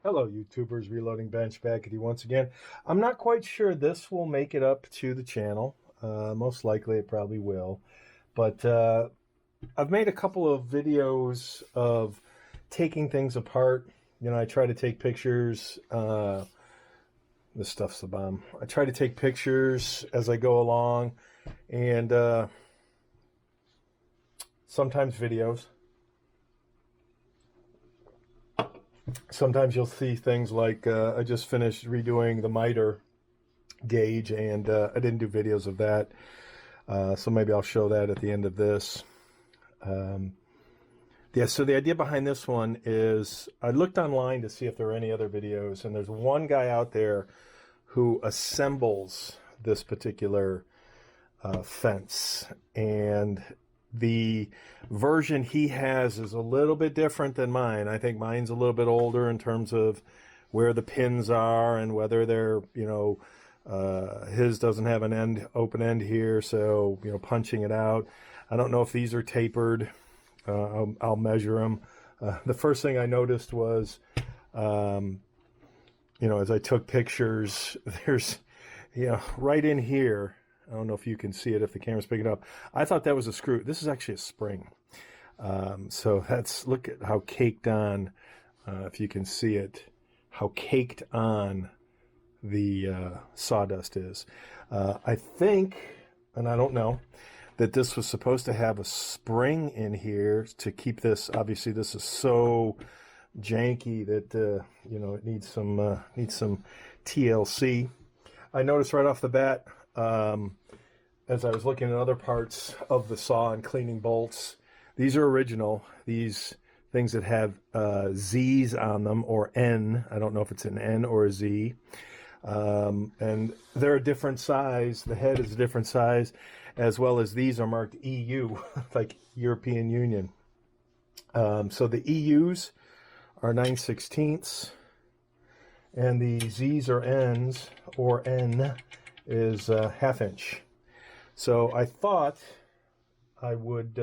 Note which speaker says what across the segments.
Speaker 1: Hello, YouTubers. Reloading Bench back at you once again. I'm not quite sure this will make it up to the channel. Most likely it probably will. But I've made a couple of videos of taking things apart. You know, I try to take pictures. This stuff's the bomb. I try to take pictures as I go along, and sometimes videos. Sometimes you'll see things like I just finished redoing the miter gauge, and I didn't do videos of that, so maybe I'll show that at the end of this. Yeah, so the idea behind this one is I looked online to see if there were any other videos, and there's one guy out there who assembles this particular fence, and the version he has is a little bit different than mine. I think mine's a little bit older in terms of where the pins are and whether they're, his doesn't have an open end here, so, punching it out. I don't know if these are tapered. I'll measure them. The first thing I noticed was, as I took pictures, there's, right in here, I don't know if you can see it if the camera's picking it up. I thought that was a screw. This is actually a spring. So look at how caked on, if you can see it, how caked on the sawdust is. I think, and I don't know, that this was supposed to have a spring in here to keep this. Obviously, this is so janky that it needs some TLC. I noticed right off the bat, as I was looking at other parts of the saw and cleaning bolts, these are original. These things that have Z's on them, or N. I don't know if it's an N or a Z. And they're a different size. The head is a different size, as well as these are marked EU, like European Union. So the EUs are 9/16, and the Z's or N's, or N, is ½ inch. So I thought I would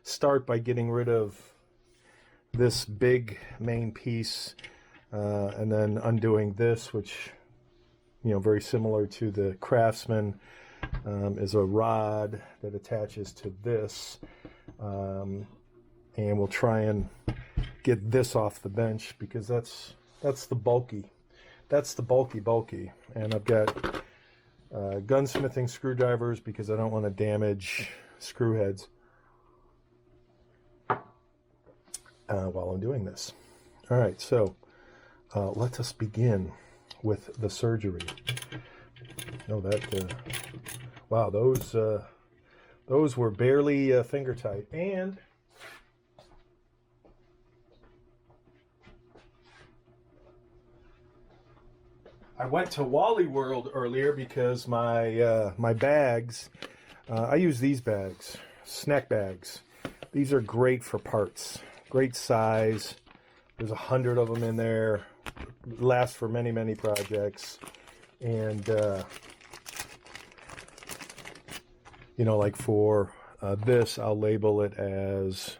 Speaker 1: start by getting rid of this big main piece, and then undoing this, which, very similar to the Craftsman, is a rod that attaches to this, and we'll try and get this off the bench, because that's the bulky, and I've got gunsmithing screwdrivers because I don't want to damage screw heads while I'm doing this. All right, so let us begin with the surgery. Wow, those were barely finger tight. And I went to Wally World earlier because my bags, I use these bags, snack bags. These are great for parts, great size. There's 100 of them in there. Last for many, many projects. And like for this, I'll label it as,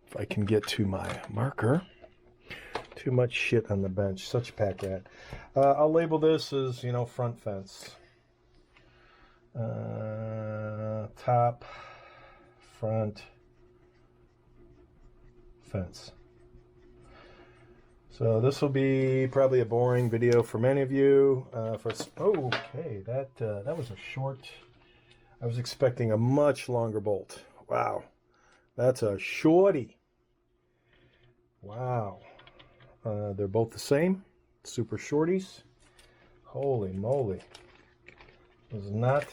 Speaker 1: if I can get to my marker. Too much shit on the bench. Such a pack rat. I'll label this as, front fence. Top, front, fence. So this will be probably a boring video for many of you. Okay, that was a short. I was expecting a much longer bolt. Wow, that's a shorty. Wow. They're both the same, super shorties. Holy moly. Was not,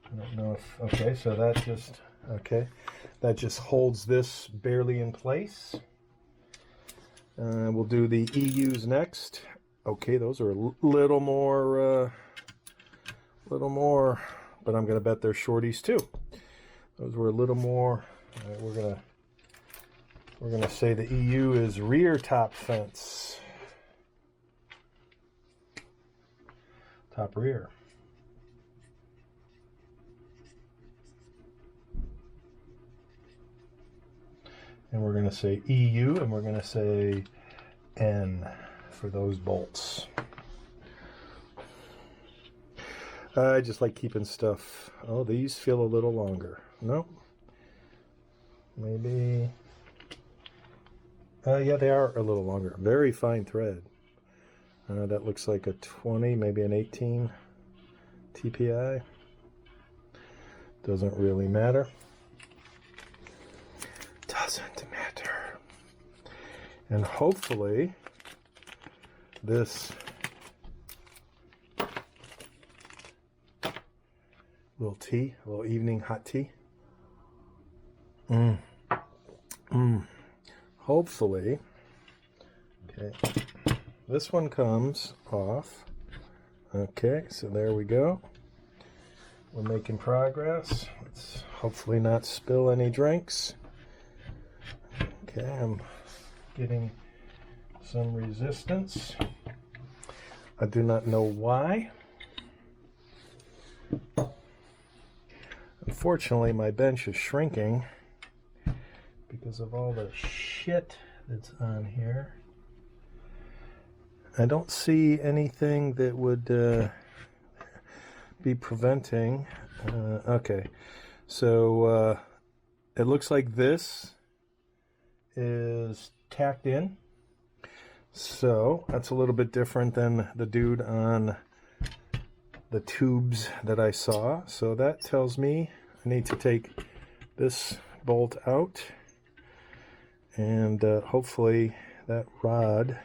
Speaker 1: I don't know if, okay, so that just holds this barely in place. We'll do the EUs next. Okay, those are a little more, but I'm gonna bet they're shorties too. Those were a little more. All right, we're gonna say the EU is rear top fence. Top rear. And we're gonna say EU, and we're gonna say N for those bolts. I just like keeping stuff. Oh, these feel a little longer. Nope. Maybe. Yeah, they are a little longer. Very fine thread. That looks like a 20, maybe an 18 TPI. Doesn't really matter. Doesn't matter. And hopefully this little tea, a little evening hot tea. Hopefully, okay, this one comes off. Okay, so there we go. We're making progress. Let's hopefully not spill any drinks. Okay, I'm getting some resistance. I do not know why. Unfortunately, my bench is shrinking because of all the shit that's on here. I don't see anything that would be preventing. Okay, so it looks like this is tacked in. So that's a little bit different than the dude on the tubes that I saw. So that tells me I need to take this bolt out, and hopefully that rod.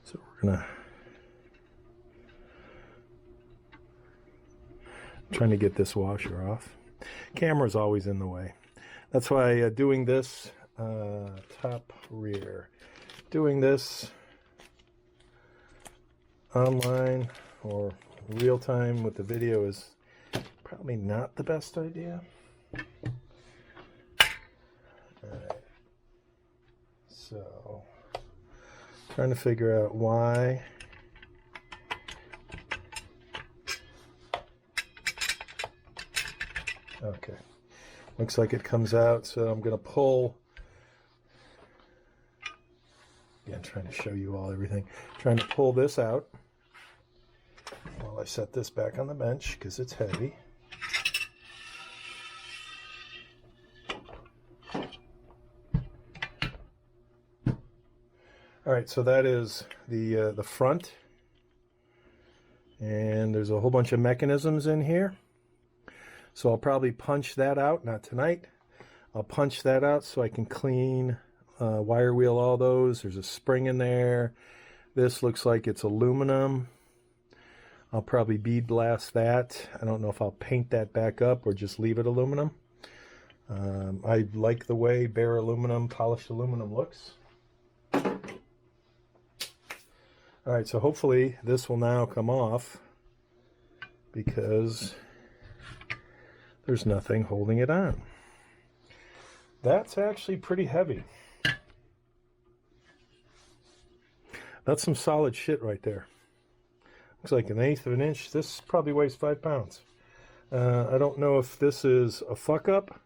Speaker 1: So we're gonna trying to get this washer off. Camera's always in the way. That's why doing this top rear, doing this online or real time with the video is probably not the best idea. Alright, so trying to figure out why. Okay, looks like it comes out, so I'm going to pull. Again, trying to show you all everything. Trying to pull this out while I set this back on the bench because it's heavy. All right, so that is the front, and there's a whole bunch of mechanisms in here. So I'll probably punch that out, not tonight. I'll punch that out so I can clean, wire wheel all those. There's a spring in there. This looks like it's aluminum. I'll probably bead blast that. I don't know if I'll paint that back up or just leave it aluminum. I like the way bare aluminum, polished aluminum looks. All right, so hopefully this will now come off because there's nothing holding it on. That's actually pretty heavy. That's some solid shit right there. Looks like 1/8 of an inch. This probably weighs 5 pounds. I don't know if this is a fuck up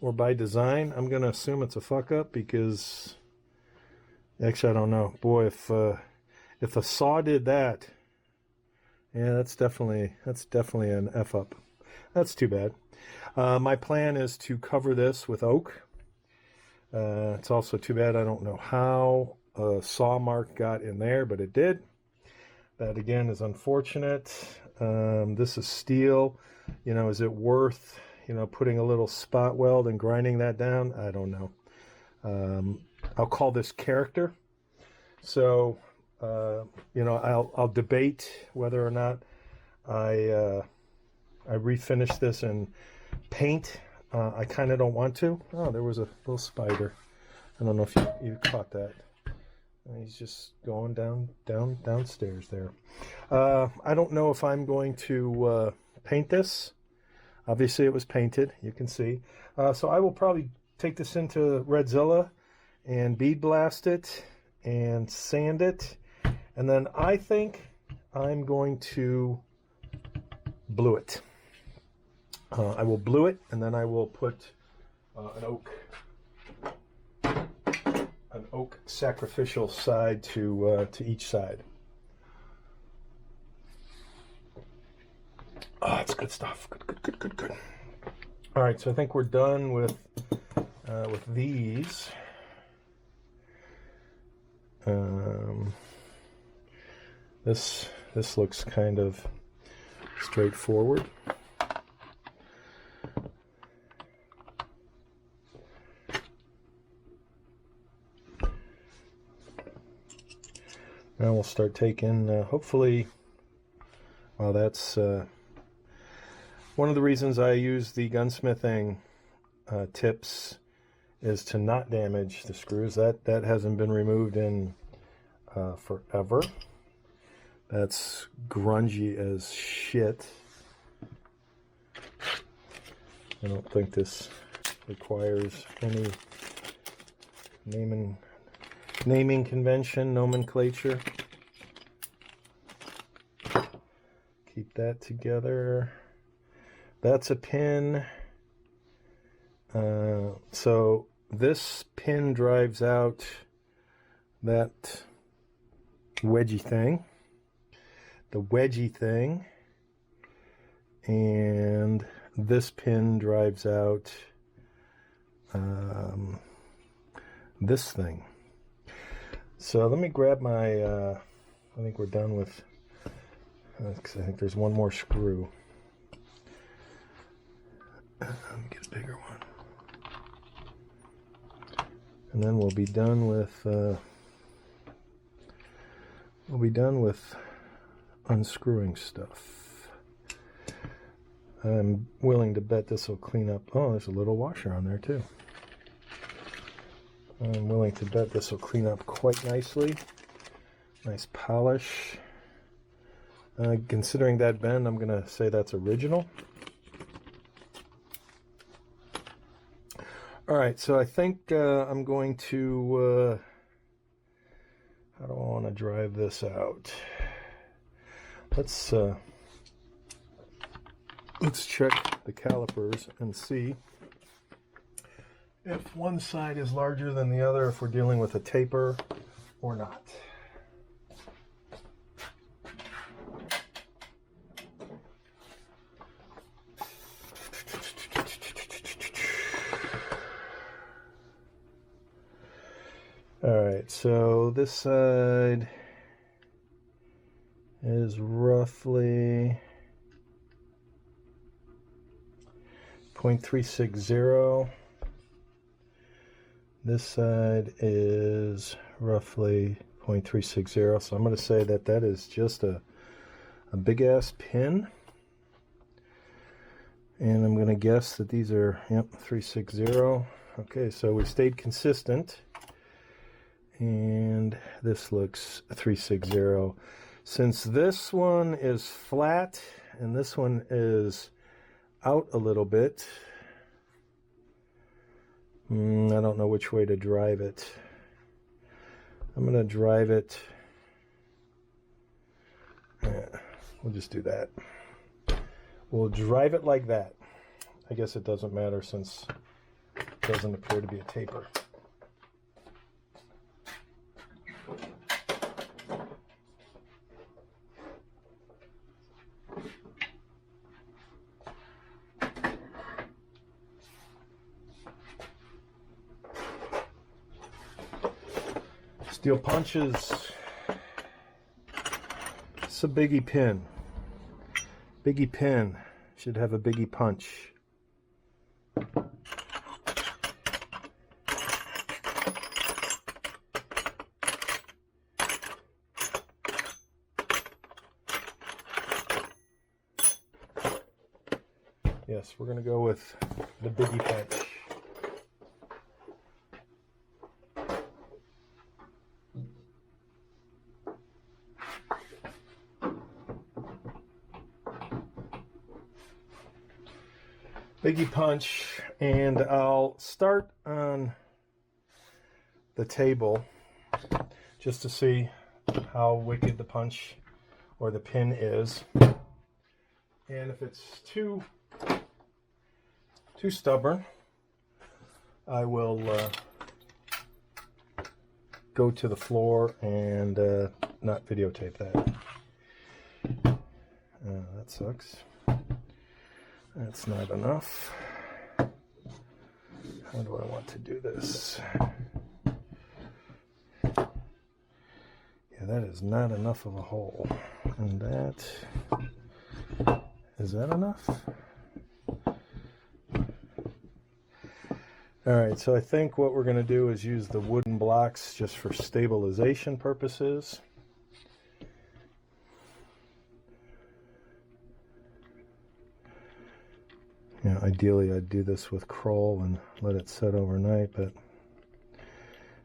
Speaker 1: or by design. I'm going to assume it's a fuck up because actually I don't know. Boy, if a saw did that, yeah, that's definitely an F up. That's too bad. My plan is to cover this with oak. It's also too bad I don't know how a saw mark got in there, but it did. That again is unfortunate. This is steel. You know, is it worth, you know, putting a little spot weld and grinding that down? I don't know. I'll call this character. So, you know, I'll debate whether or not I refinish this and paint. I kind of don't want to. Oh, there was a little spider. I don't know if you caught that. He's just going downstairs there. I don't know if I'm going to paint this. Obviously it was painted, you can see. So I will probably take this into Redzilla and bead blast it and sand it. And then I think I'm going to blue it. I will blue it, and then I will put an oak an oak sacrificial side to each side. Oh, it's good stuff. Good. All right, so I think we're done with these. This looks kind of straightforward. Now we'll start taking, hopefully, well, that's one of the reasons I use the gunsmithing tips is to not damage the screws. That hasn't been removed in forever. That's grungy as shit. I don't think this requires any naming convention, nomenclature. Keep that together. That's a pin. So this pin drives out that wedgie thing, and this pin drives out this thing. So let me grab my, I think we're done with, because I think there's one more screw. Let me get a bigger one. And then we'll be done with unscrewing stuff. I'm willing to bet this will clean up. Oh, there's a little washer on there too. I'm willing to bet this will clean up quite nicely. Nice polish. Considering that bend, I'm going to say that's original. All right, so I think I'm going to, how do I want to drive this out? Let's check the calipers and see if one side is larger than the other, if we're dealing with a taper or not. All right, so this side is roughly 0.360. This side is roughly 0.360. So I'm going to say that that is just a big ass pin. And I'm going to guess that these are, yep, 360. Okay, so we stayed consistent. And this looks 360. Since this one is flat and this one is out a little bit, I don't know which way to drive it. I'm going to drive it. Yeah, we'll just do that. We'll drive it like that. I guess it doesn't matter since it doesn't appear to be a taper. Steel punches. It's a biggie pin. Biggie pin should have a biggie punch. Yes, we're going to go with the biggie punch. Biggie punch, and I'll start on the table just to see how wicked the punch or the pin is, and if it's too stubborn, I will go to the floor and not videotape that. That sucks. That's not enough. How do I want to do this? Yeah, that is not enough of a hole. And that, is that enough? Alright, so I think what we're going to do is use the wooden blocks just for stabilization purposes. You know, ideally I'd do this with Kroll and let it set overnight, but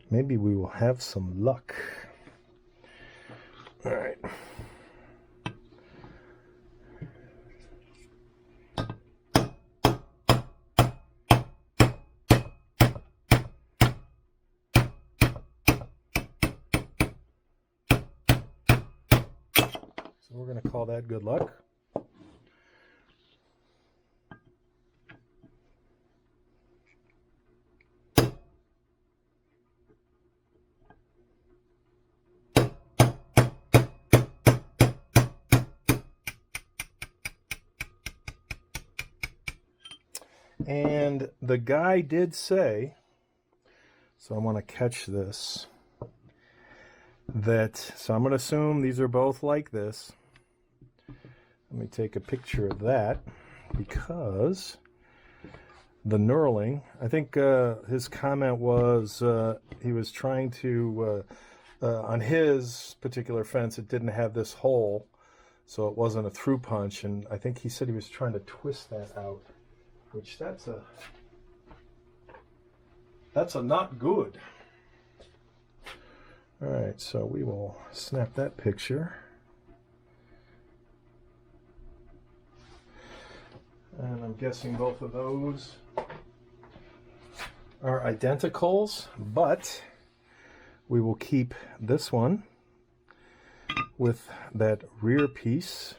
Speaker 1: maybe we will have some luck. Alright. So we're going to call that good luck. And the guy did say, so I want to catch this, that, so I'm going to assume these are both like this. Let me take a picture of that, because the knurling, I think his comment was he was trying to, on his particular fence, it didn't have this hole, so it wasn't a through punch, and I think he said he was trying to twist that out. Which that's a not good. All right, so we will snap that picture. And I'm guessing both of those are identicals, but we will keep this one with that rear piece,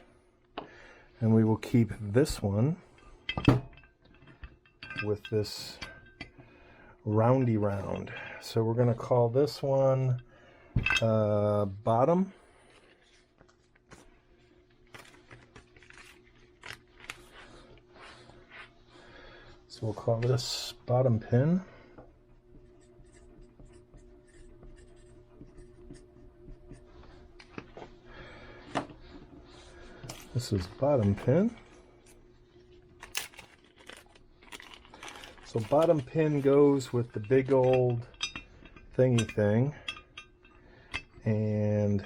Speaker 1: and we will keep this one with this roundy round. So we're going to call this one bottom. So we'll call this bottom pin. This is bottom pin. So bottom pin goes with the big old thingy thing, and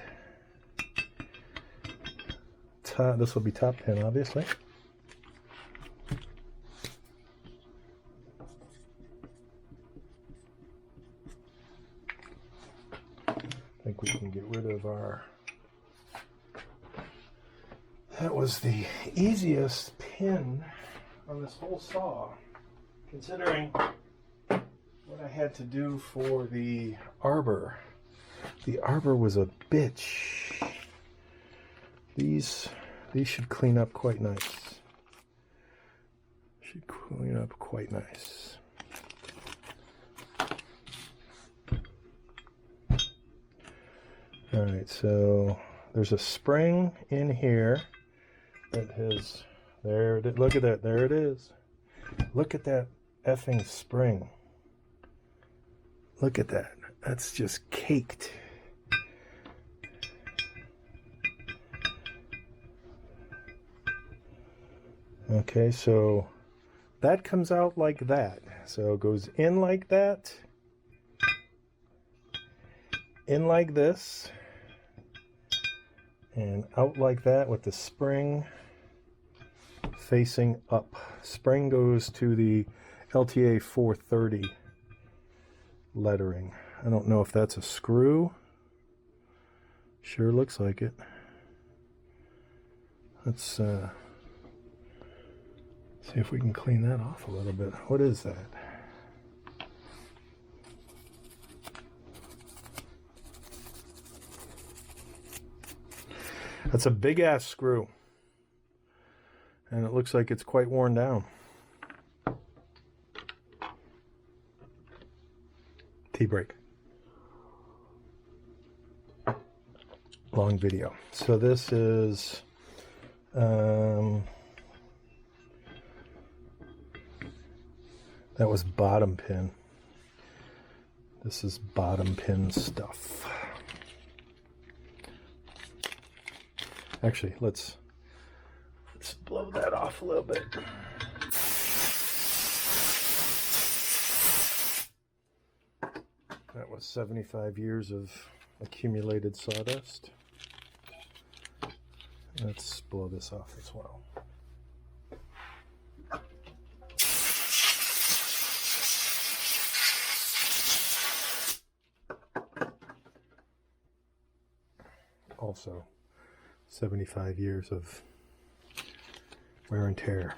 Speaker 1: this will be top pin, obviously. I think we can get rid of our, that was the easiest pin on this whole saw, considering what I had to do for the arbor. The arbor was a bitch. These should clean up quite nice. Should clean up quite nice. All right, so there's a spring in here that has, there it is. Look at that, there it is. Look at that effing spring. Look at that. That's just caked. Okay, so that comes out like that. So it goes in like that, in like this, and out like that with the spring facing up. Spring goes to the LTA 430 lettering. I don't know if that's a screw. Sure looks like it. Let's see if we can clean that off a little bit. What is that? That's a big ass screw, and it looks like it's quite worn down. T-brake. long video. So this is that was bottom pin. This is bottom pin stuff. Actually, let's blow that off a little bit. That was 75 years of accumulated sawdust. Let's blow this off as well. Also, 75 years of wear and tear.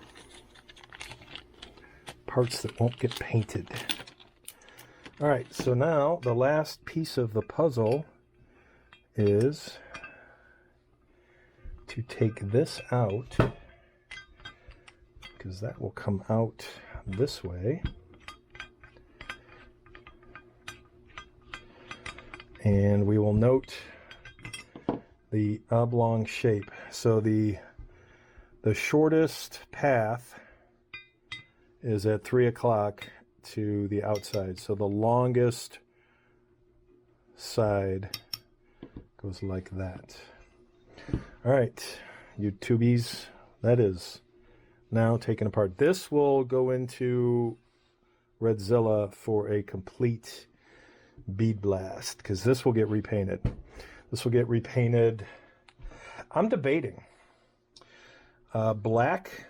Speaker 1: Parts that won't get painted. All right, so now the last piece of the puzzle is to take this out, because that will come out this way. And we will note the oblong shape. So the shortest path is at 3 o'clock to the outside. So the longest side goes like that. All right, you tubies, that is now taken apart. This will go into Redzilla for a complete bead blast, because this will get repainted. This will get repainted. I'm debating black,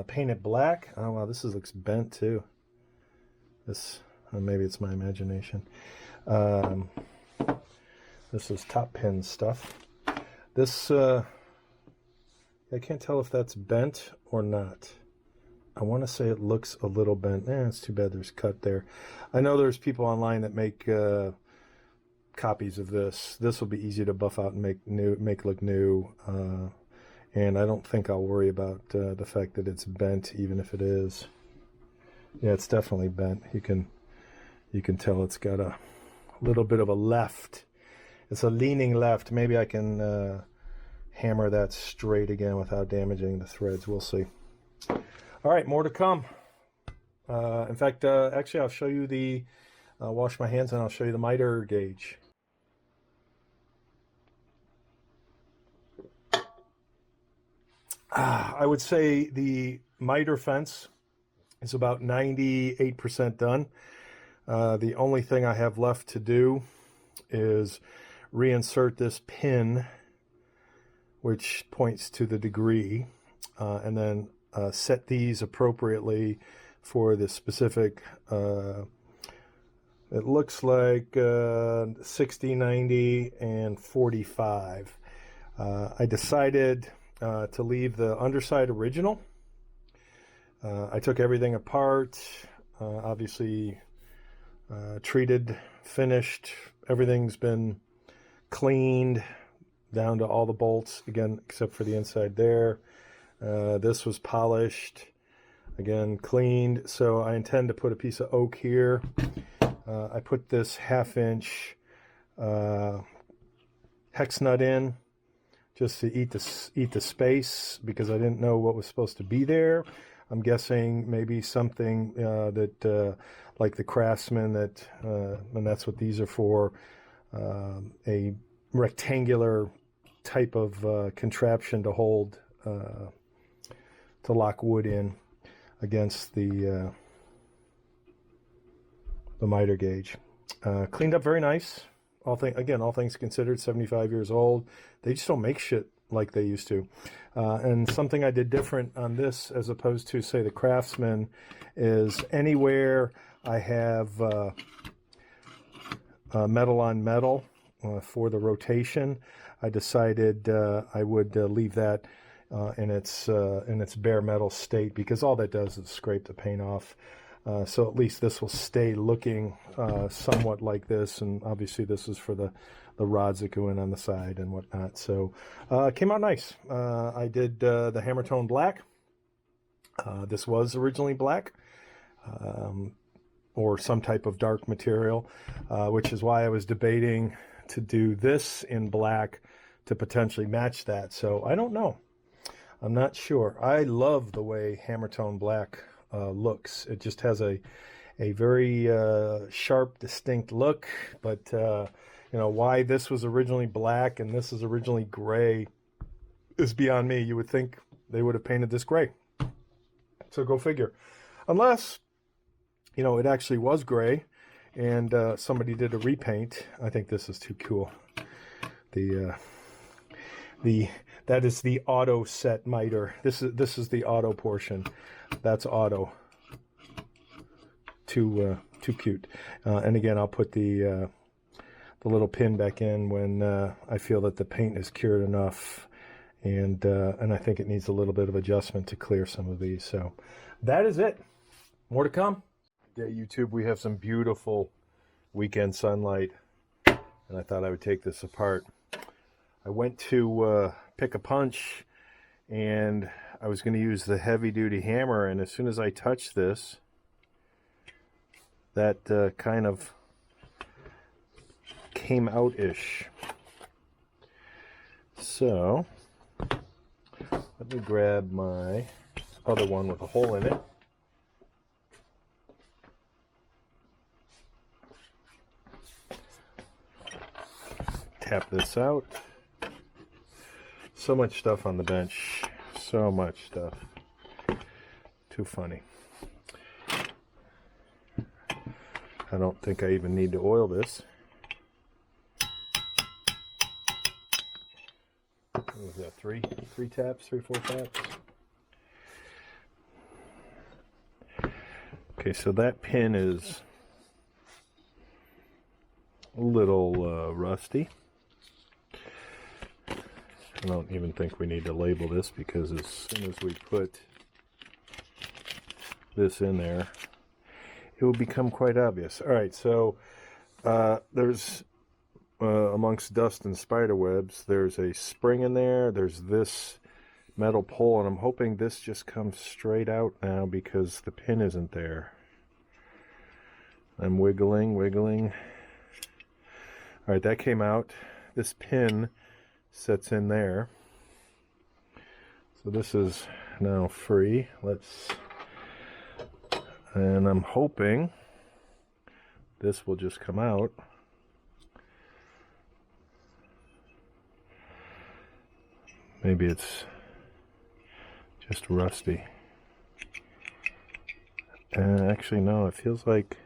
Speaker 1: paint it black. Oh wow, this looks bent too. This, maybe it's my imagination. This is top pin stuff. This, I can't tell if that's bent or not. I want to say it looks a little bent. It's too bad there's cut there. I know there's people online that make copies of this. This will be easy to buff out and make look new. And I don't think I'll worry about the fact that it's bent, even if it is. Yeah, it's definitely bent. You can tell it's got a little bit of a left. It's a leaning left. Maybe I can hammer that straight again without damaging the threads. We'll see. All right, more to come. In fact, actually, I'll show you the wash my hands and I'll show you the miter gauge. I would say the miter fence is about 98% done. The only thing I have left to do is reinsert this pin, which points to the degree, and then set these appropriately for the specific, it looks like 60, 90, and 45. I decided to leave the underside original. I took everything apart, obviously treated, finished, everything's been cleaned down to all the bolts, again, except for the inside there. This was polished, again, cleaned. So I intend to put a piece of oak here. I put this 1/2-inch hex nut in just to eat the space, because I didn't know what was supposed to be there. I'm guessing maybe something that like the Craftsman, that and that's what these are for, a rectangular type of contraption to hold to lock wood in against the miter gauge. Cleaned up very nice. All things considered, 75 years old. They just don't make shit like they used to. And something I did different on this, as opposed to, say, the Craftsman, is anywhere I have metal on metal for the rotation, I decided I would leave that in its bare metal state, because all that does is scrape the paint off. So at least this will stay looking somewhat like this, and obviously this is for the rods that go in on the side and whatnot. So it came out nice. I did the hammer tone black. This was originally black, or some type of dark material, which is why I was debating to do this in black to potentially match that. So I don't know. I'm not sure. I love the way Hammertone Black looks. It just has a very sharp, distinct look. But you know, why this was originally black and this is originally gray is beyond me. You would think they would have painted this gray. So go figure. Unless, you know, it actually was gray and somebody did a repaint. I think this is too cool. That is the auto set miter. This is the auto portion. That's auto. Too cute. And again, I'll put the little pin back in when I feel that the paint is cured enough, and I think it needs a little bit of adjustment to clear some of these. So that is it. More to come. Yeah, YouTube, we have some beautiful weekend sunlight, and I thought I would take this apart. I went to pick a punch, and I was going to use the heavy-duty hammer, and as soon as I touched this, that kind of came out-ish. So let me grab my other one with a hole in it. Tap this out. So much stuff on the bench. So much stuff. Too funny. I don't think I even need to oil this. What was that? Three taps? 3, 4 taps? Okay, so that pin is a little rusty. I don't even think we need to label this, because as soon as we put this in there, it will become quite obvious. All right, so there's amongst dust and spider webs, there's a spring in there. There's this metal pole, and I'm hoping this just comes straight out now because the pin isn't there. I'm wiggling. All right, that came out. This pin sets in there. So this is now free. And I'm hoping this will just come out. Maybe it's just rusty. Actually, no, it feels like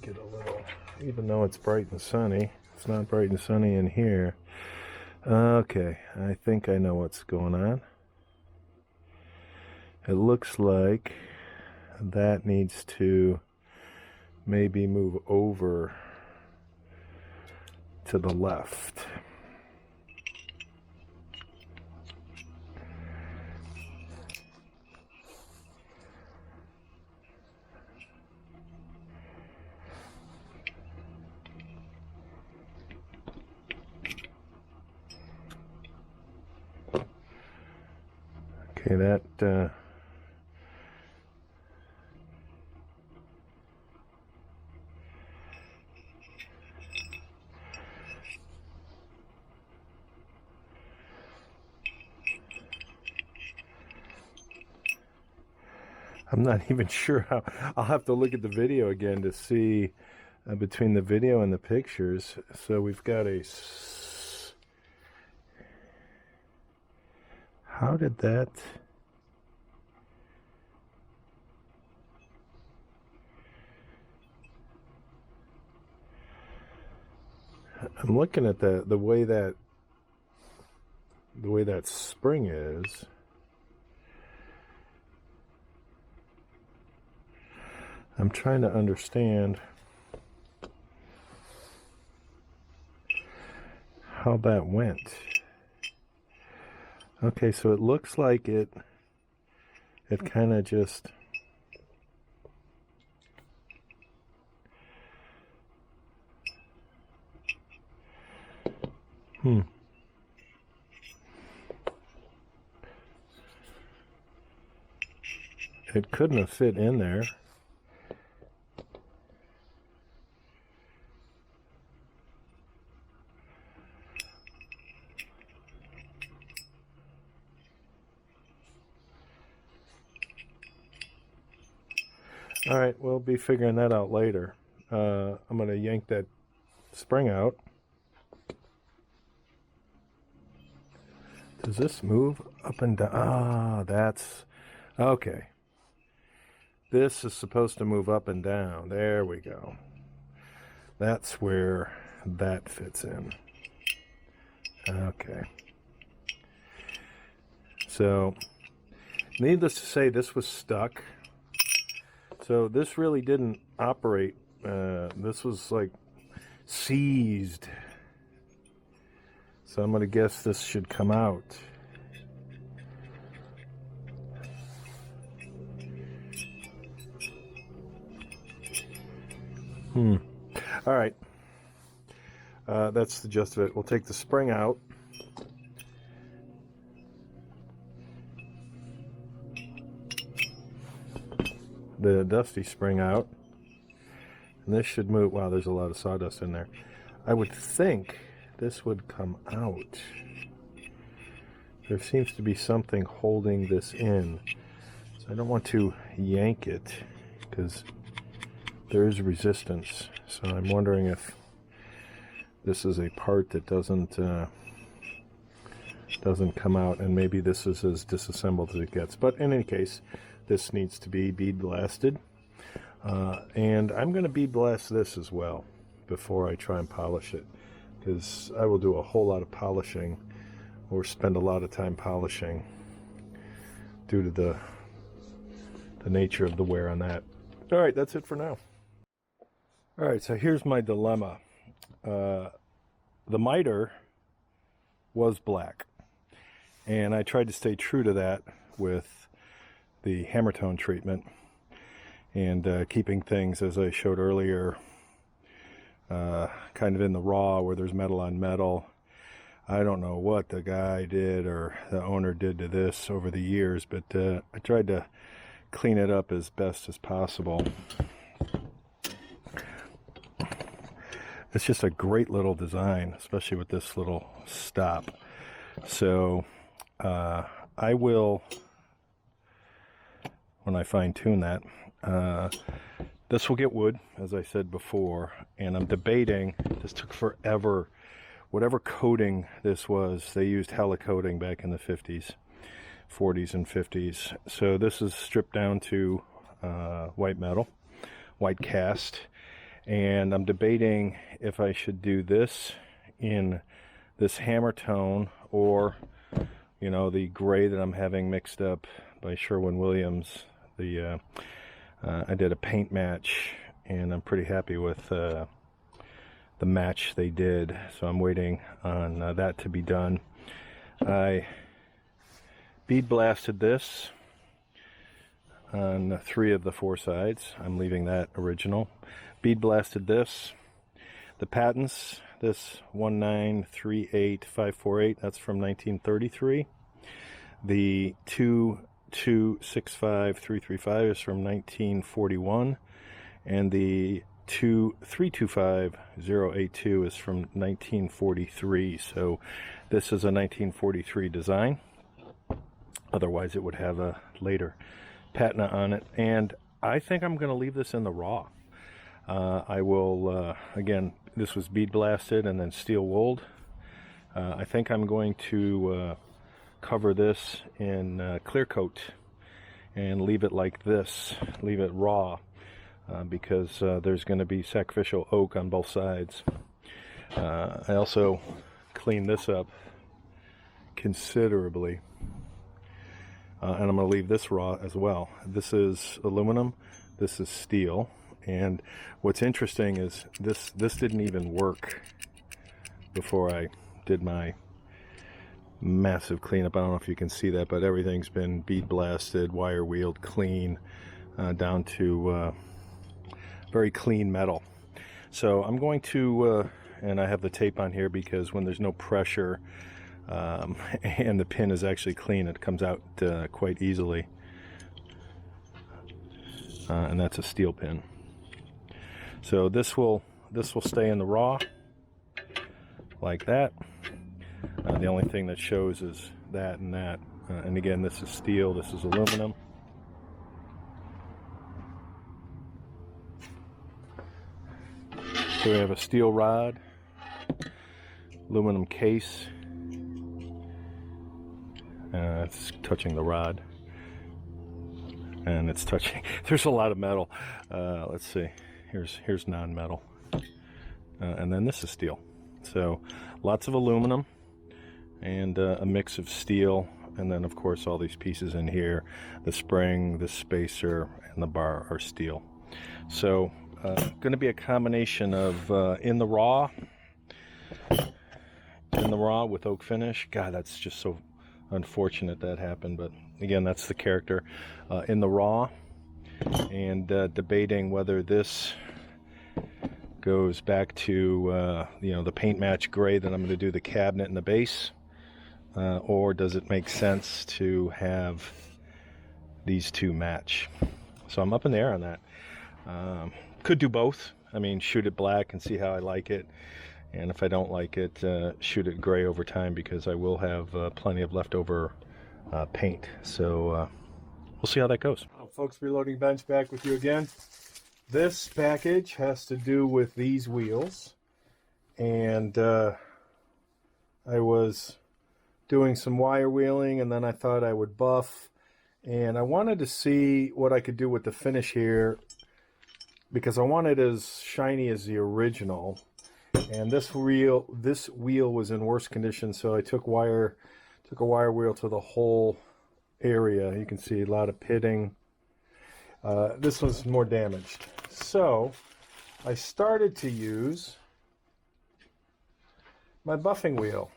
Speaker 1: get a little, even though it's bright and sunny, it's not bright and sunny in here. Okay, I think I know what's going on. It looks like that needs to maybe move over to the left. Okay, that I'm not even sure how. I'll have to look at the video again to see between the video and the pictures. So we've got a. How did that? I'm looking at the way that spring is. I'm trying to understand how that went. Okay, so it looks like it kind of just It couldn't have fit in there. All right, we'll be figuring that out later. I'm going to yank that spring out. Does this move up and down? Ah, that's okay. This is supposed to move up and down. There we go. That's where that fits in. Okay. So, needless to say, this was stuck. So this really didn't operate. This was like seized. So I'm going to guess this should come out. All right. That's the gist of it. We'll take the spring out. The dusty spring out. And this should move. Wow, there's a lot of sawdust in there. I would think this would come out. There seems to be something holding this in. So I don't want to yank it because there is resistance. So I'm wondering if this is a part that doesn't come out, and maybe this is as disassembled as it gets. But in any case, this needs to be bead blasted. And I'm going to bead blast this as well before I try and polish it, because I will do a whole lot of polishing or spend a lot of time polishing due to the nature of the wear on that. All right, that's it for now. All right, so here's my dilemma. The miter was black, and I tried to stay true to that with the hammer tone treatment and keeping things, as I showed earlier, kind of in the raw where there's metal on metal. I don't know what the guy did or the owner did to this over the years, but I tried to clean it up as best as possible. It's just a great little design, especially with this little stop. So I will, when I fine tune that, this will get wood, as I said before, and I'm debating, this took forever. Whatever coating this was, they used hella coating back in the 50s, 40s and 50s. So this is stripped down to white metal, white cast. And I'm debating if I should do this in this hammer tone or, you know, the gray that I'm having mixed up by Sherwin-Williams. I did a paint match, and I'm pretty happy with the match they did. So I'm waiting on that to be done. I bead blasted this on 3 of the 4 sides. I'm leaving that original. Bead blasted this. The patents, this 1938548, that's from 1933. The 2265335 is from 1941, and the 2325082 is from 1943. So this is a 1943 design. Otherwise it would have a later patina on it, and I think I'm going to leave this in the raw. I will, again, this was bead blasted and then steel wooled. I think I'm going to cover this in clear coat and leave it like this, leave it raw, because there's going to be sacrificial oak on both sides. I also cleaned this up considerably, and I'm going to leave this raw as well. This is aluminum, this is steel. And what's interesting is this didn't even work before I did my massive cleanup. I don't know if you can see that, but everything's been bead blasted, wire wheeled clean, down to very clean metal. So I'm going to and I have the tape on here because when there's no pressure and the pin is actually clean, it comes out quite easily. And that's a steel pin. So this will stay in the raw like that. The only thing that shows is that and that. And again, this is steel, this is aluminum. So we have a steel rod, aluminum case. It's touching the rod. And it's touching, there's a lot of metal. Let's see, here's non-metal. And then this is steel. So lots of aluminum and a mix of steel. And then of course all these pieces in here, the spring, the spacer, and the bar are steel. So going to be a combination of in the raw with oak finish. God, that's just so unfortunate that happened, but again, that's the character. In the raw, and debating whether this goes back to the paint match gray that I'm going to do the cabinet and the base, or does it make sense to have these two match? So I'm up in the air on that. Could do both. I mean, shoot it black and see how I like it, and if I don't like it, shoot it gray over time, because I will have plenty of leftover paint. So we'll see how that goes. Well, folks, Reloading Bench back with you again. This package has to do with these wheels, and I was doing some wire wheeling, and then I thought I would buff, and I wanted to see what I could do with the finish here, because I want it as shiny as the original. And this wheel was in worse condition, so I took a wire wheel to the whole area. You can see a lot of pitting. This was more damaged. So I started to use my buffing wheel.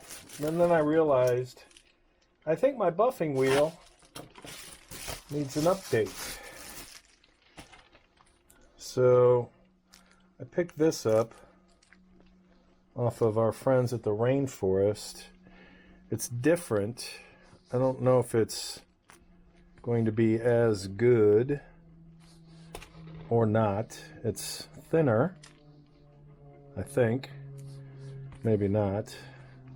Speaker 1: And then I realized, I think my buffing wheel needs an update. So I picked this up off of our friends at the Rainforest. It's different. I don't know if it's going to be as good or not. It's thinner, I think. Maybe not.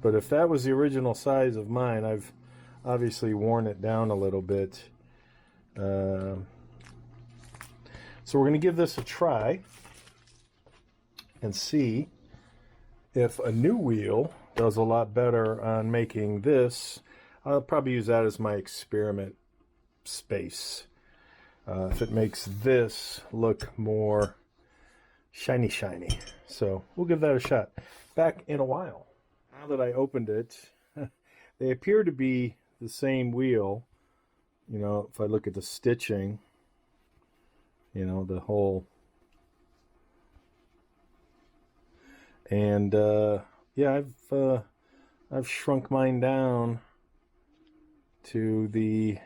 Speaker 1: But if that was the original size of mine, I've obviously worn it down a little bit. So we're going to give this a try and see if a new wheel does a lot better on making this. I'll probably use that as my experiment space. If it makes this look more shiny. So we'll give that a shot. Back in a while. Now that I opened it, they appear to be the same wheel. You know, if I look at the stitching, you know, the whole, and yeah, I've shrunk mine down to the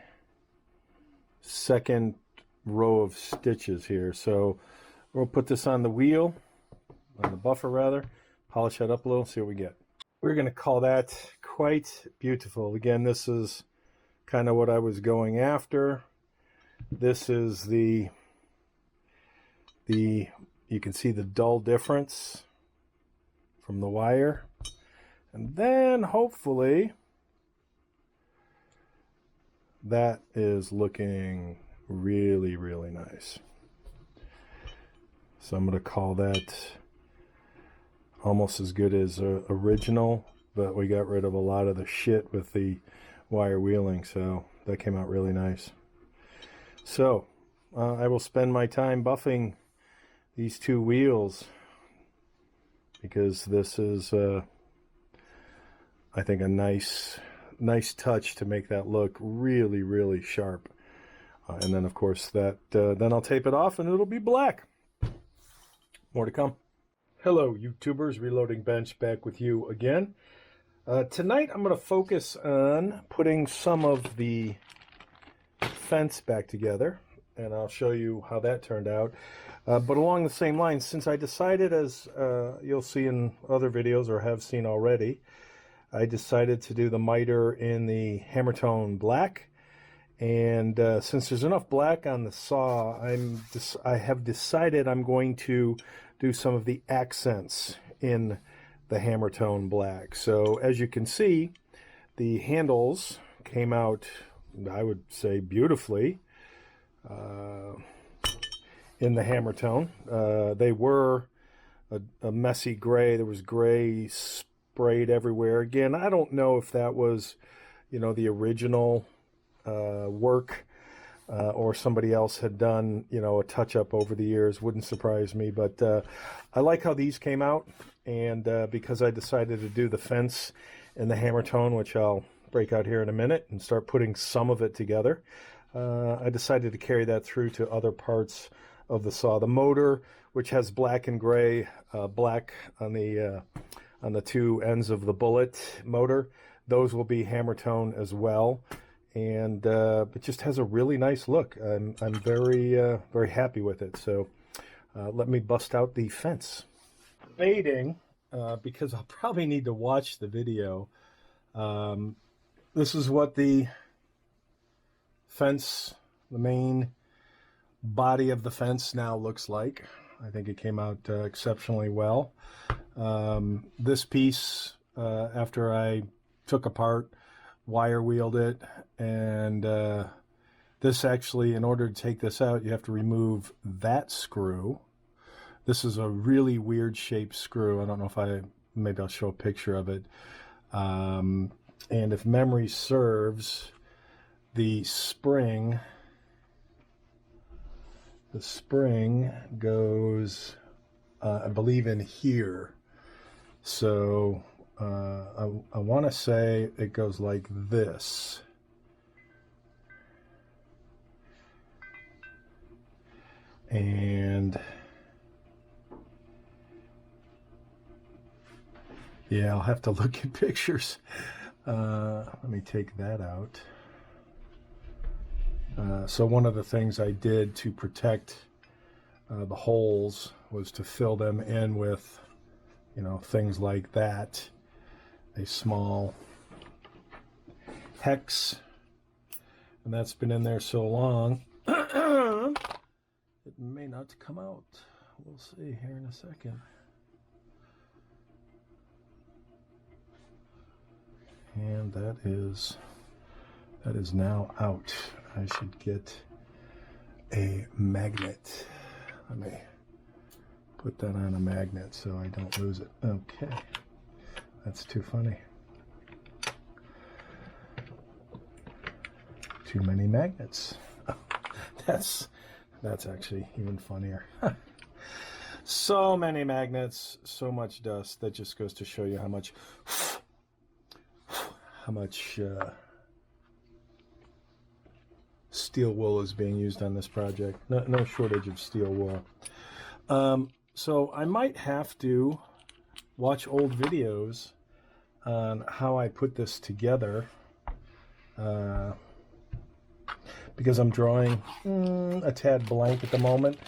Speaker 1: second row of stitches here. So we'll put this on the wheel, on the buffer rather, polish that up a little, see what we get. We're going to call that quite beautiful. Again, this is kind of what I was going after. This is the you can see the dull difference from the wire, and then hopefully that is looking really nice. So I'm going to call that almost as good as original, but we got rid of a lot of the shit with the wire wheeling, so that came out really nice. So I will spend my time buffing these two wheels, because this is I think a nice touch to make that look really sharp. And then of course that then I'll tape it off and it'll be black. More to come. Hello YouTubers, Reloading Bench back with you again. Tonight I'm going to focus on putting some of the fence back together. and I'll show you how that turned out. But along the same lines, since I decided, as you'll see in other videos or have seen already, I decided to do the miter in the hammer-tone black. And since there's enough black on the saw, I have decided I'm going to do some of the accents in the hammer-tone black. So as you can see, the handles came out, I would say, beautifully in the hammer tone. They were a messy gray. There was gray sprayed everywhere. Again, I don't know if that was, you know, the original work or somebody else had done, you know, a touch-up over the years. Wouldn't surprise me. But I like how these came out. And because I decided to do the fence in the hammer tone, which I'll break out here in a minute and start putting some of it together, I decided to carry that through to other parts of the saw. The motor, which has black and gray, black on the two ends of the bullet motor, those will be hammer tone as well. And it just has a really nice look. I'm very very happy with it. So let me bust out the fence. Debating, because I'll probably need to watch the video. This is what the fence, the main body of the fence now looks like. I think it came out exceptionally well. This piece, after I took apart, wire wheeled it, and this actually, in order to take this out, you have to remove that screw. This is a really weird shaped screw. I don't know if maybe I'll show a picture of it. And if memory serves, the spring goes, I believe, in here. So I want to say it goes like this. And yeah, I'll have to look at pictures. Let me take that out. So one of the things I did to protect the holes was to fill them in with, you know, things like that. A small hex, and that's been in there so long, it may not come out. We'll see here in a second. And that is now out. I should get a magnet. Let me put that on a magnet so I don't lose it. Okay, that's too funny. Too many magnets. Oh, that's actually even funnier. So many magnets, so much dust. That just goes to show you how much steel wool is being used on this project. No shortage of steel wool. So I might have to watch old videos on how I put this together, because I'm drawing a tad blank at the moment.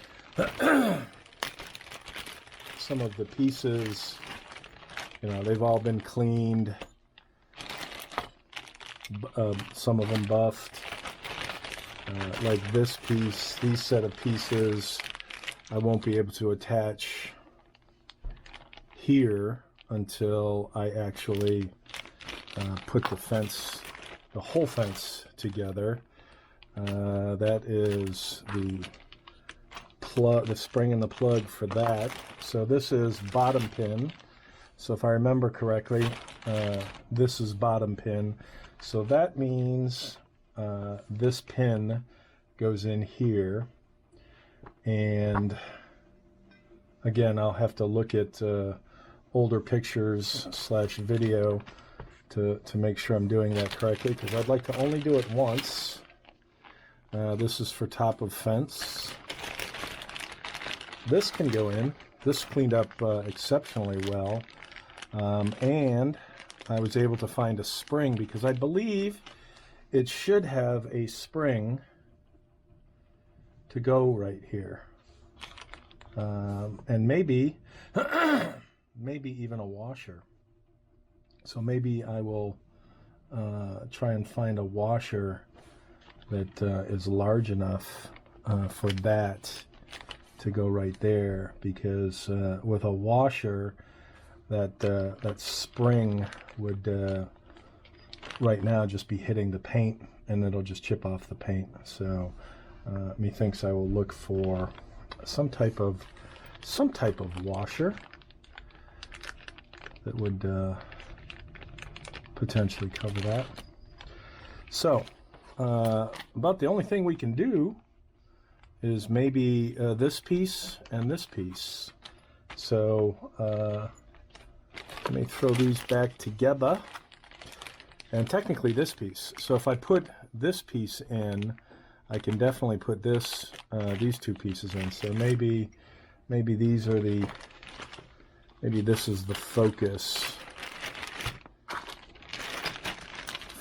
Speaker 1: Some of the pieces, you know, they've all been cleaned. Some of them buffed. Like this piece, these set of pieces, I won't be able to attach here until I actually put the whole fence together. That is the spring and the plug for that. So this is bottom pin. So if I remember correctly, this is bottom pin. So that means this pin goes in here. And again, I'll have to look at older pictures / video to make sure I'm doing that correctly, because I'd like to only do it once. This is for top of fence. This can go in. This cleaned up exceptionally well. And I was able to find a spring, because I believe it should have a spring to go right here. And maybe, maybe even a washer. So maybe I will try and find a washer that is large enough for that to go right there, because with a washer, that spring would right now just be hitting the paint, and it'll just chip off the paint. So methinks I will look for some type of washer that would potentially cover that. So about the only thing we can do is maybe this piece and this piece. So let me throw these back together, and technically this piece. So if I put this piece in, I can definitely put this these two pieces in. So maybe these are the, maybe this is the focus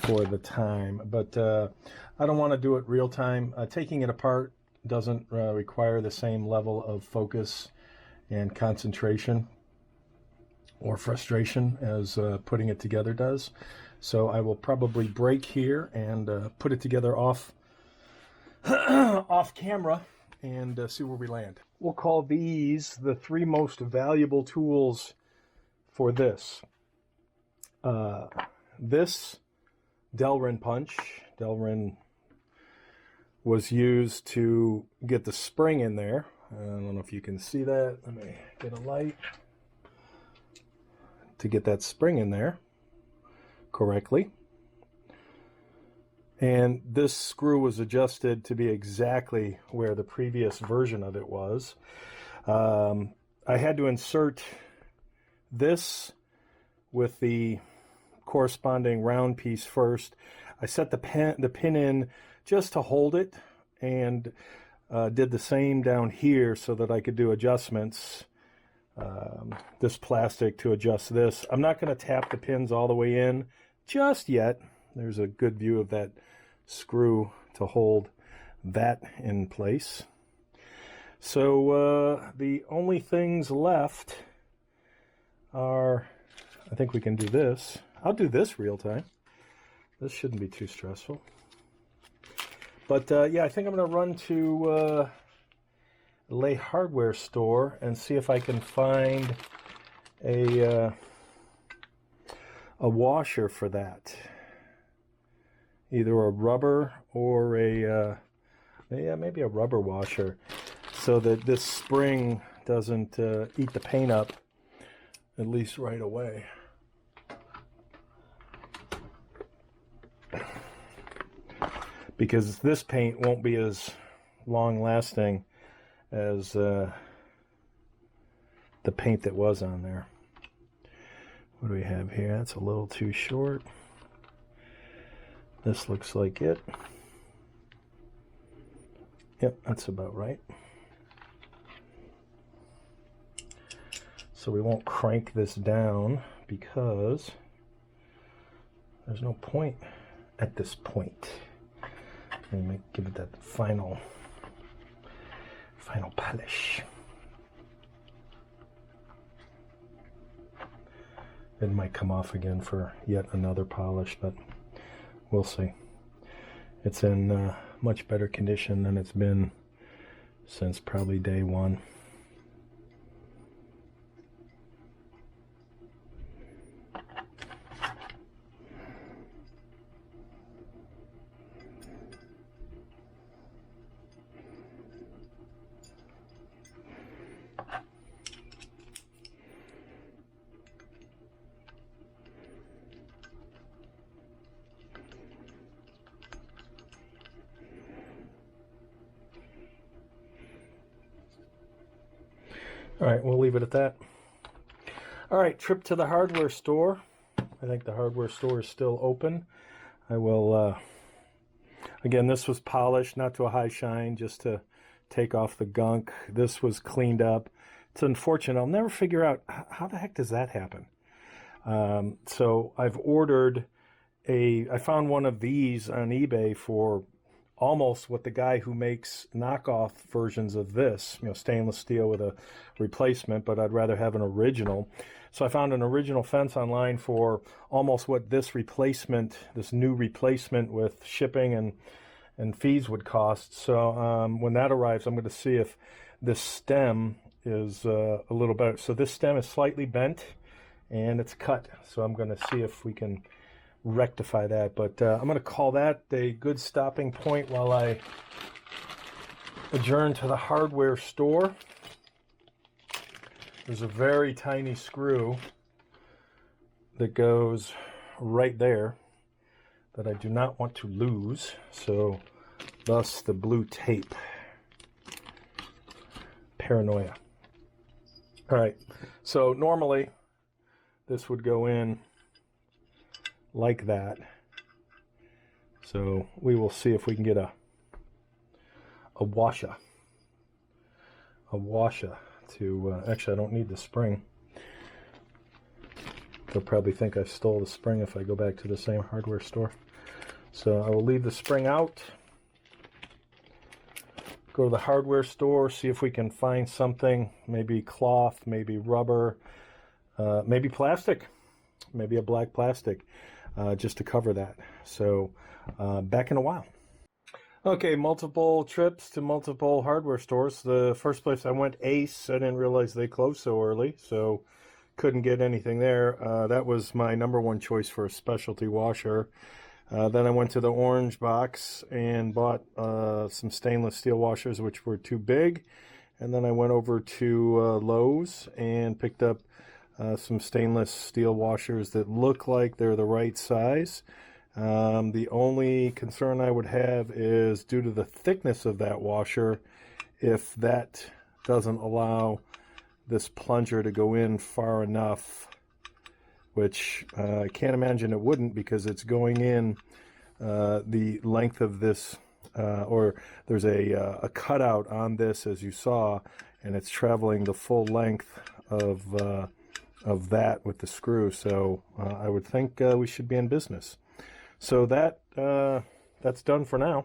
Speaker 1: for the time, but I don't want to do it real time. Taking it apart doesn't require the same level of focus and concentration or frustration as putting it together does. So I will probably break here and put it together off off camera and see where we land. We'll call these the 3 most valuable tools for this. This Delrin punch. Delrin was used to get the spring in there. I don't know if you can see that. Let me get a light to get that spring in there correctly. And this screw was adjusted to be exactly where the previous version of it was. I had to insert this with the corresponding round piece first. I set the pin in just to hold it, and did the same down here so that I could do adjustments. This plastic to adjust this. I'm not going to tap the pins all the way in just yet. There's a good view of that screw to hold that in place. So the only things left are, I think we can do this. I'll do this real time. This shouldn't be too stressful. But yeah, I think I'm going to run to a hardware store and see if I can find a washer for that. Either a rubber or a yeah, maybe a rubber washer, so that this spring doesn't eat the paint up, at least right away. Because this paint won't be as long lasting as the paint that was on there. What do we have here? That's a little too short. This looks like it. Yep, that's about right. So we won't crank this down because there's no point at this point. And give it that final polish. It might come off again for yet another polish, but we'll see. It's in much better condition than it's been since probably day one. All right, we'll leave it at that. All right, trip to the hardware store. I think the hardware store is still open. I will, again, this was polished, not to a high shine, just to take off the gunk. This was cleaned up. It's unfortunate. I'll never figure out how the heck does that happen. So I've ordered I found one of these on eBay for almost what the guy who makes knockoff versions of this, stainless steel with a replacement, but I'd rather have an original. So I found an original fence online for almost what this new replacement with shipping and fees would cost. So when that arrives, I'm going to see if this stem is a little better. So this stem is slightly bent and it's cut. So I'm going to see if we can rectify that. But I'm going to call that a good stopping point while I adjourn to the hardware store. There's a very tiny screw that goes right there that I do not want to lose, so thus the blue tape. Paranoia. All right, so normally this would go in like that. So we will see if we can get a washer to, actually I don't need the spring. They'll probably think I stole the spring if I go back to the same hardware store. So I will leave the spring out, go to the hardware store, see if we can find something, maybe cloth, maybe rubber, maybe plastic, maybe a black plastic, just to cover that. So back in a while. Okay, multiple trips to multiple hardware stores. The first place I went, Ace, I didn't realize they closed so early, so couldn't get anything there. That was my #1 choice for a specialty washer. Then I went to the Orange Box and bought some stainless steel washers, which were too big. And then I went over to Lowe's and picked up some stainless steel washers that look like they're the right size. The only concern I would have is due to the thickness of that washer, if that doesn't allow this plunger to go in far enough, which I can't imagine it wouldn't, because it's going in the length of this, or there's a cutout on this, as you saw, and it's traveling the full length of that with the screw. So I would think we should be in business. So that's done for now.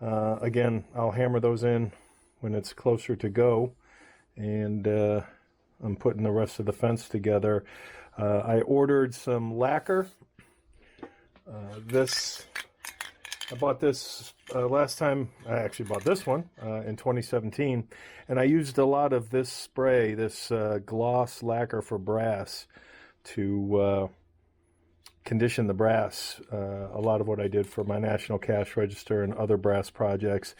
Speaker 1: Again, I'll hammer those in when it's closer to go, and I'm putting the rest of the fence together. I ordered some lacquer. I bought this last time. I actually bought this one in 2017, and I used a lot of this spray, this gloss lacquer for brass, to condition the brass. A lot of what I did for my National Cash Register and other brass projects.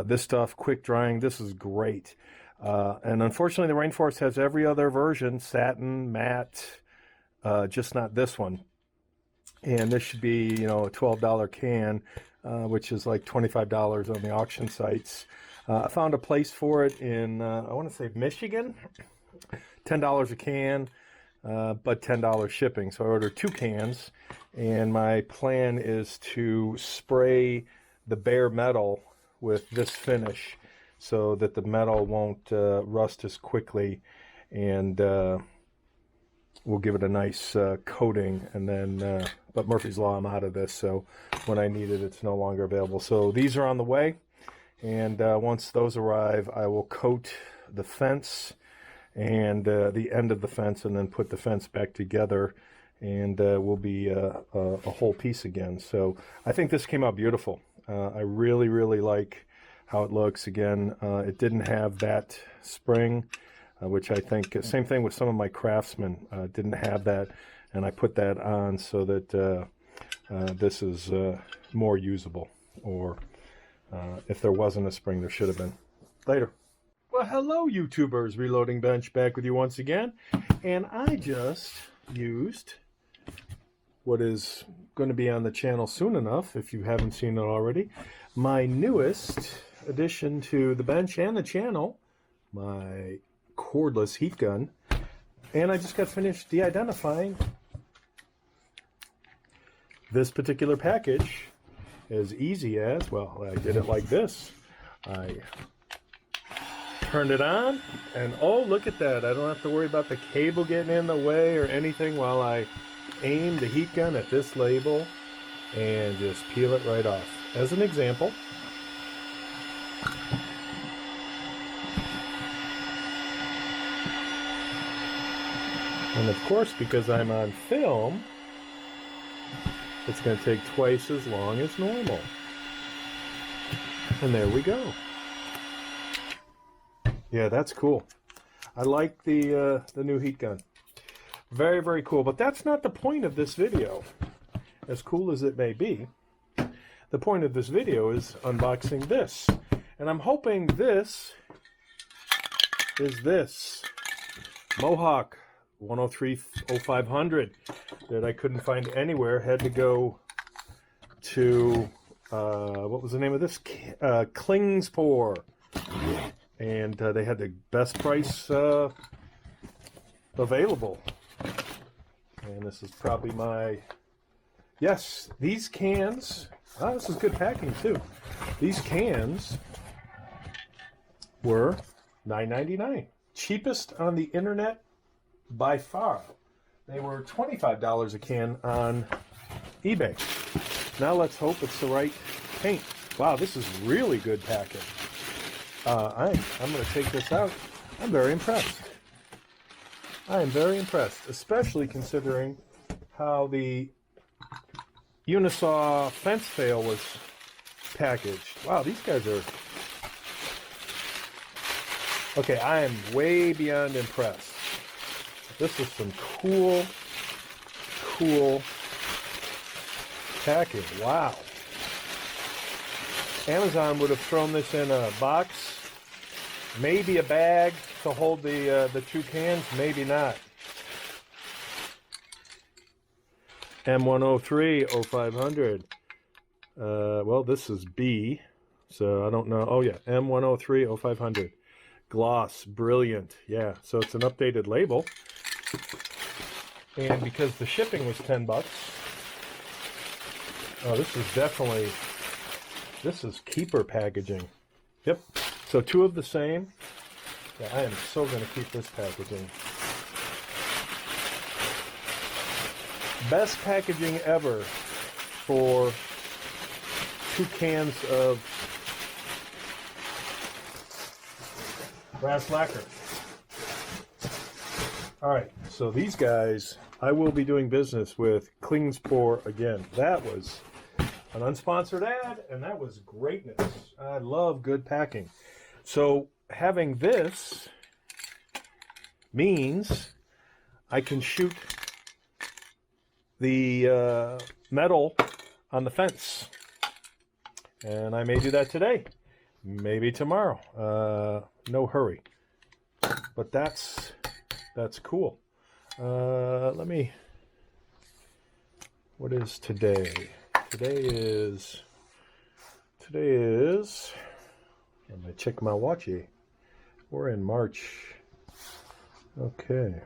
Speaker 1: This stuff, quick drying, this is great. And unfortunately, the Rainforest has every other version, satin, matte, just not this one. And this should be, a $12 can, which is like $25 on the auction sites. I found a place for it in, I want to say Michigan, $10 a can. But $10 shipping. So I ordered 2 cans, and my plan is to spray the bare metal with this finish so that the metal won't rust as quickly, and we'll give it a nice coating. And then, but Murphy's Law, I'm out of this, so when I need it, it's no longer available. So these are on the way, and once those arrive, I will coat the fence and the end of the fence, and then put the fence back together, and will be a whole piece again. So I think this came out beautiful. I really, really like how it looks. Again, it didn't have that spring, which I think, same thing with some of my Craftsman, didn't have that, and I put that on so that this is more usable, or if there wasn't a spring, there should have been. Later. Well, hello, YouTubers. Reloading Bench back with you once again. And I just used what is going to be on the channel soon enough, if you haven't seen it already, my newest addition to the bench and the channel, my cordless heat gun. And I just got finished de-identifying this particular package as easy as, well, I did it like this. I turned it on, and oh, look at that. I don't have to worry about the cable getting in the way or anything while I aim the heat gun at this label and just peel it right off. as an example. And of course, because I'm on film, it's going to take twice as long as normal. And there we go. Yeah, that's cool. I like the new heat gun. Very, very cool. But that's not the point of this video. As cool as it may be, the point of this video is unboxing this. And I'm hoping this is this Mohawk 103-0500 that I couldn't find anywhere. Had to go to, what was the name of this? Klingspor. And they had the best price available. And this is probably my... Yes, these cans... Oh, this is good packing, too. These cans were $9.99. Cheapest on the internet by far. They were $25 a can on eBay. Now let's hope it's the right paint. Wow, this is really good packing. I'm going to take this out. I'm very impressed. I am very impressed, especially considering how the Unisaw fence fail was packaged. Wow, these guys are... Okay, I am way beyond impressed. This is some cool packing. Wow. Amazon would have thrown this in a box, maybe a bag to hold the two cans, maybe not. M103-0500. Well, this is B, so I don't know. Oh yeah, M103-0500. Gloss, brilliant. Yeah, so it's an updated label. And because the shipping was $10, oh, this is definitely, this is keeper packaging. Yep, so two of the same. Yeah, I am so going to keep this packaging. Best packaging ever for two cans of brass lacquer. All right, so these guys, I will be doing business with Klingspor again. That was an unsponsored ad, and that was greatness. I love good packing. So having this means I can shoot the metal on the fence. And I may do that today, maybe tomorrow. No hurry. But that's cool. Let me, what is today? Today is, let me check my watchy. We're in March. Okay.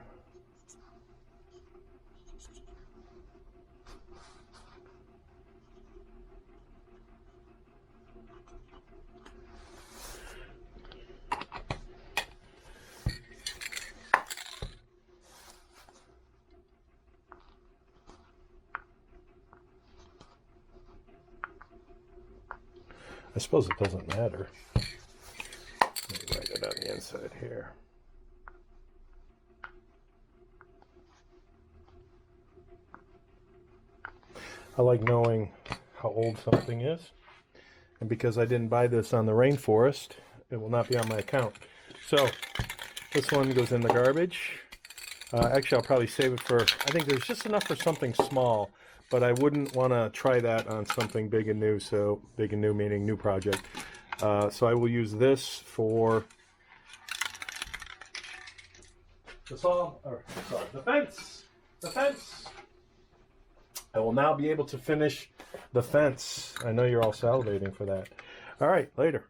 Speaker 1: I suppose it doesn't matter. Let me write it on the inside here. I like knowing how old something is. And because I didn't buy this on the rainforest, it will not be on my account. So this one goes in the garbage. Actually, I'll probably save it for, I think there's just enough for something small. But I wouldn't want to try that on something big and new, so big and new meaning new project. So I will use this for the fence. The fence. I will now be able to finish the fence. I know you're all salivating for that. All right, later.